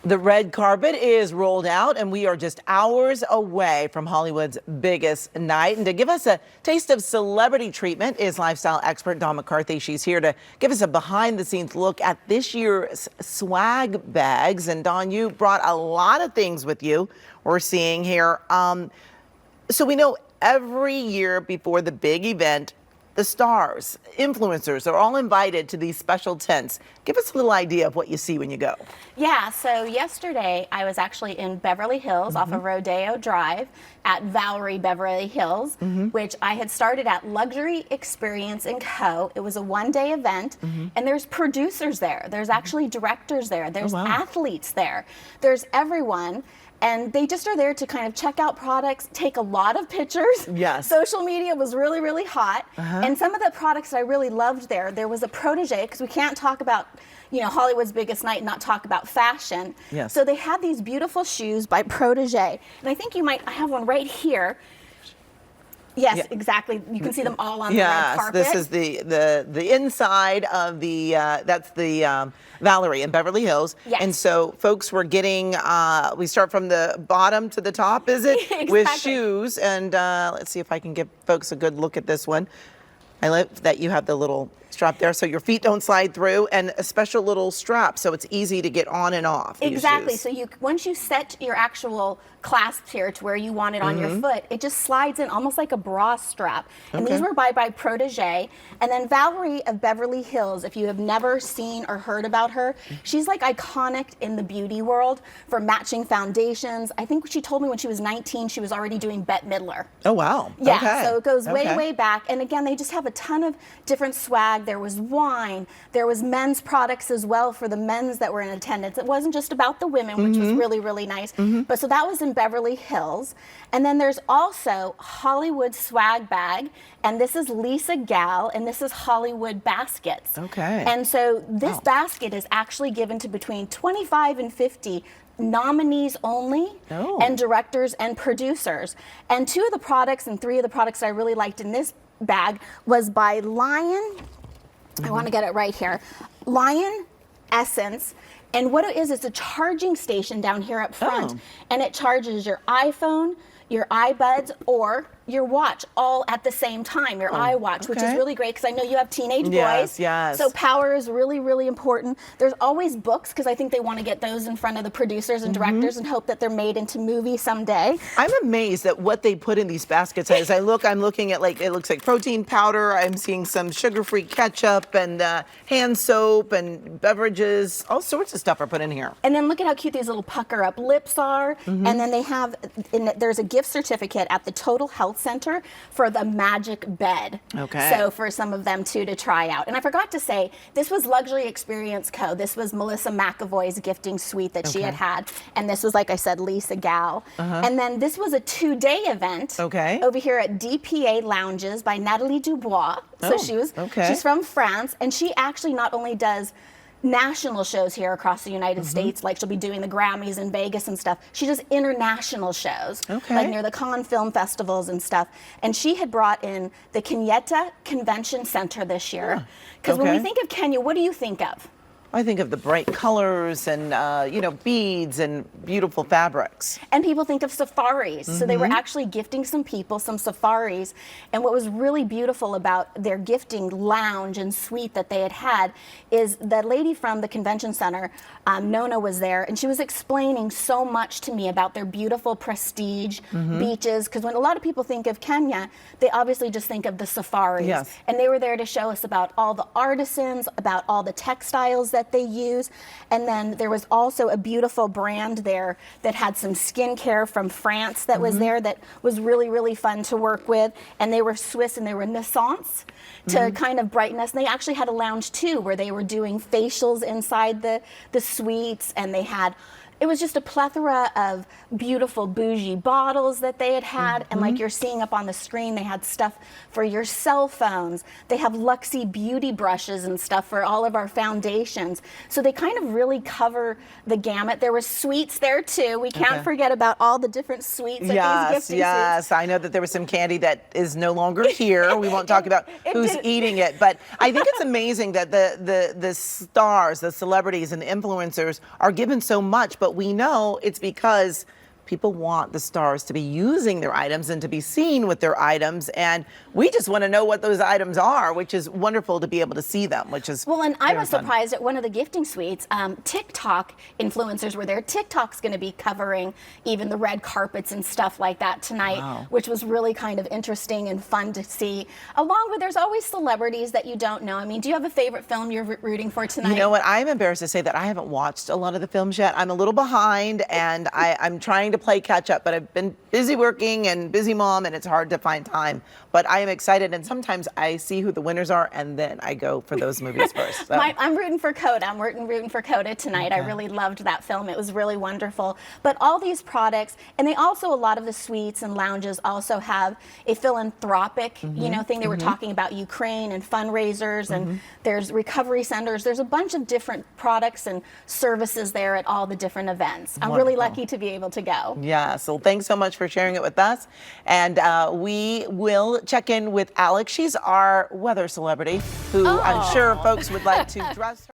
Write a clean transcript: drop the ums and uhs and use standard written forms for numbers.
The red carpet is rolled out, and we are just hours away from Hollywood's biggest night. And to give us a taste of celebrity treatment is lifestyle expert Dawn McCarthy. She's here to give us a behind-the-scenes look at this year's swag bags. And Dawn, you brought a lot of things with you we're seeing here. So we know every year before the big event, the stars, influencers are all invited to these special tents. Give us a little idea of what you see when you go. Yeah, so yesterday I was actually in Beverly Hills off of Rodeo Drive at Valerie Beverly Hills, which I had started at Luxury Experience & Co. It was a one-day event, and there's producers there. There's actually directors there. There's athletes there. There's everyone. And they just are there to kind of check out products, take a lot of pictures. Yes. Social media was really, really hot. And some of the products I really loved there was a protege, because we can't talk about, you know, Hollywood's biggest night and not talk about fashion. Yes. So they had these beautiful shoes by Protege. And I think I have one right here. Yes, exactly. You can see them all on the red carpet. This is the inside of the, that's the Valerie in Beverly Hills. Yes. And so folks were getting, we start from the bottom to the top, is it? Exactly. With shoes. And let's see if I can give folks a good look at this one. I love that you have the little strap there so your feet don't slide through, and a special little strap so it's easy to get on and off. Exactly. So once you set your actual clasps here to where you want it on your foot, it just slides in almost like a bra strap. And these were by Protege. And then Valerie of Beverly Hills, if you have never seen or heard about her, she's like iconic in the beauty world for matching foundations. I think she told me when she was 19, she was already doing Bette Midler. Oh, wow. Yeah, Okay. so it goes way, way back. And again, they just have a ton of different swag. There was wine. There was men's products as well for the men's that were in attendance. It wasn't just about the women, which was really, really nice. But so that was in Beverly Hills. And then there's also Hollywood swag bag. And this is Lisa Gal, and this is Hollywood baskets. Okay. And so this basket is actually given to between 25 and 50 nominees only, and directors and producers. And two of the products and three of the products I really liked in this bag was by Lion. I want to get it right here. Lion Essence. And what it is, it's a charging station down here up front. And it charges your iPhone, your iBuds, or your watch all at the same time, your iWatch, which is really great because I know you have teenage boys. Yes. So power is really, really important. There's always books because I think they want to get those in front of the producers and directors and hope that they're made into movies someday. I'm amazed at what they put in these baskets. As I'm looking at, like, it looks like protein powder. I'm seeing some sugar-free ketchup and hand soap and beverages. All sorts of stuff are put in here. And then look at how cute these little pucker-up lips are. And then they have, there's a gift certificate at the Total Health Center for the magic bed. Okay. So for some of them too to try out. And I forgot to say, this was Luxury Experience Co. This was Melissa McAvoy's gifting suite that she had. And this was, like I said, Lisa Gal. And then this was a 2-day event over here at DPA Lounges by Natalie Dubois. So she's from France, and she actually not only does national shows here across the United States, like she'll be doing the Grammys in Vegas and stuff. She does international shows, like near the Cannes Film Festivals and stuff. And she had brought in the Kenyatta Convention Center this year. Because when we think of Kenya, what do you think of? I think of the bright colors and, you know, beads and beautiful fabrics. And people think of safaris. So they were actually gifting some people some safaris. And what was really beautiful about their gifting lounge and suite that they had is that lady from the convention center, Nona, was there, and she was explaining so much to me about their beautiful prestige beaches. Because when a lot of people think of Kenya, they obviously just think of the safaris. And they were there to show us about all the artisans, about all the textiles that they use. And then there was also a beautiful brand there that had some skincare from France that was there that was really, really fun to work with. And they were Swiss, and they were Naissance to kind of brighten us. And they actually had a lounge too where they were doing facials inside the suites, and they had, it was just a plethora of beautiful bougie bottles that they had. And like you're seeing up on the screen, they had stuff for your cell phones. They have Luxie beauty brushes and stuff for all of our foundations. So they kind of really cover the gamut. There were sweets there too. We can't forget about all the different sweets at these gifting suites. I know that there was some candy that is no longer here. We won't talk about who's eating it, but I think it's amazing that the stars, the celebrities and the influencers are given so much, but but we know it's because people want the stars to be using their items and to be seen with their items. And we just want to know what those items are, which is wonderful to be able to see them, which is well, and I was fun. surprised at one of the gifting suites. TikTok influencers were there. TikTok's going to be covering even the red carpets and stuff like that tonight, Wow. which was really kind of interesting and fun to see. Along with, there's always celebrities that you don't know. I mean, do you have a favorite film you're rooting for tonight? You know what? I'm embarrassed to say that I haven't watched a lot of the films yet. I'm a little behind, and I'm trying to play catch up, but I've been busy working and busy mom, and it's hard to find time. But I am excited, and sometimes I see who the winners are, and then I go for those movies first. So. I'm rooting for Coda. I'm rooting for Coda tonight. Okay. I really loved that film. It was really wonderful. But all these products, and they also, a lot of the suites and lounges also have a philanthropic, you know, thing. They were talking about Ukraine and fundraisers, and there's recovery centers. There's a bunch of different products and services there at all the different events. I'm really lucky to be able to go. Yeah, so thanks so much for sharing it with us. And we will check in with Alex. She's our weather celebrity who I'm sure folks would like to dress her.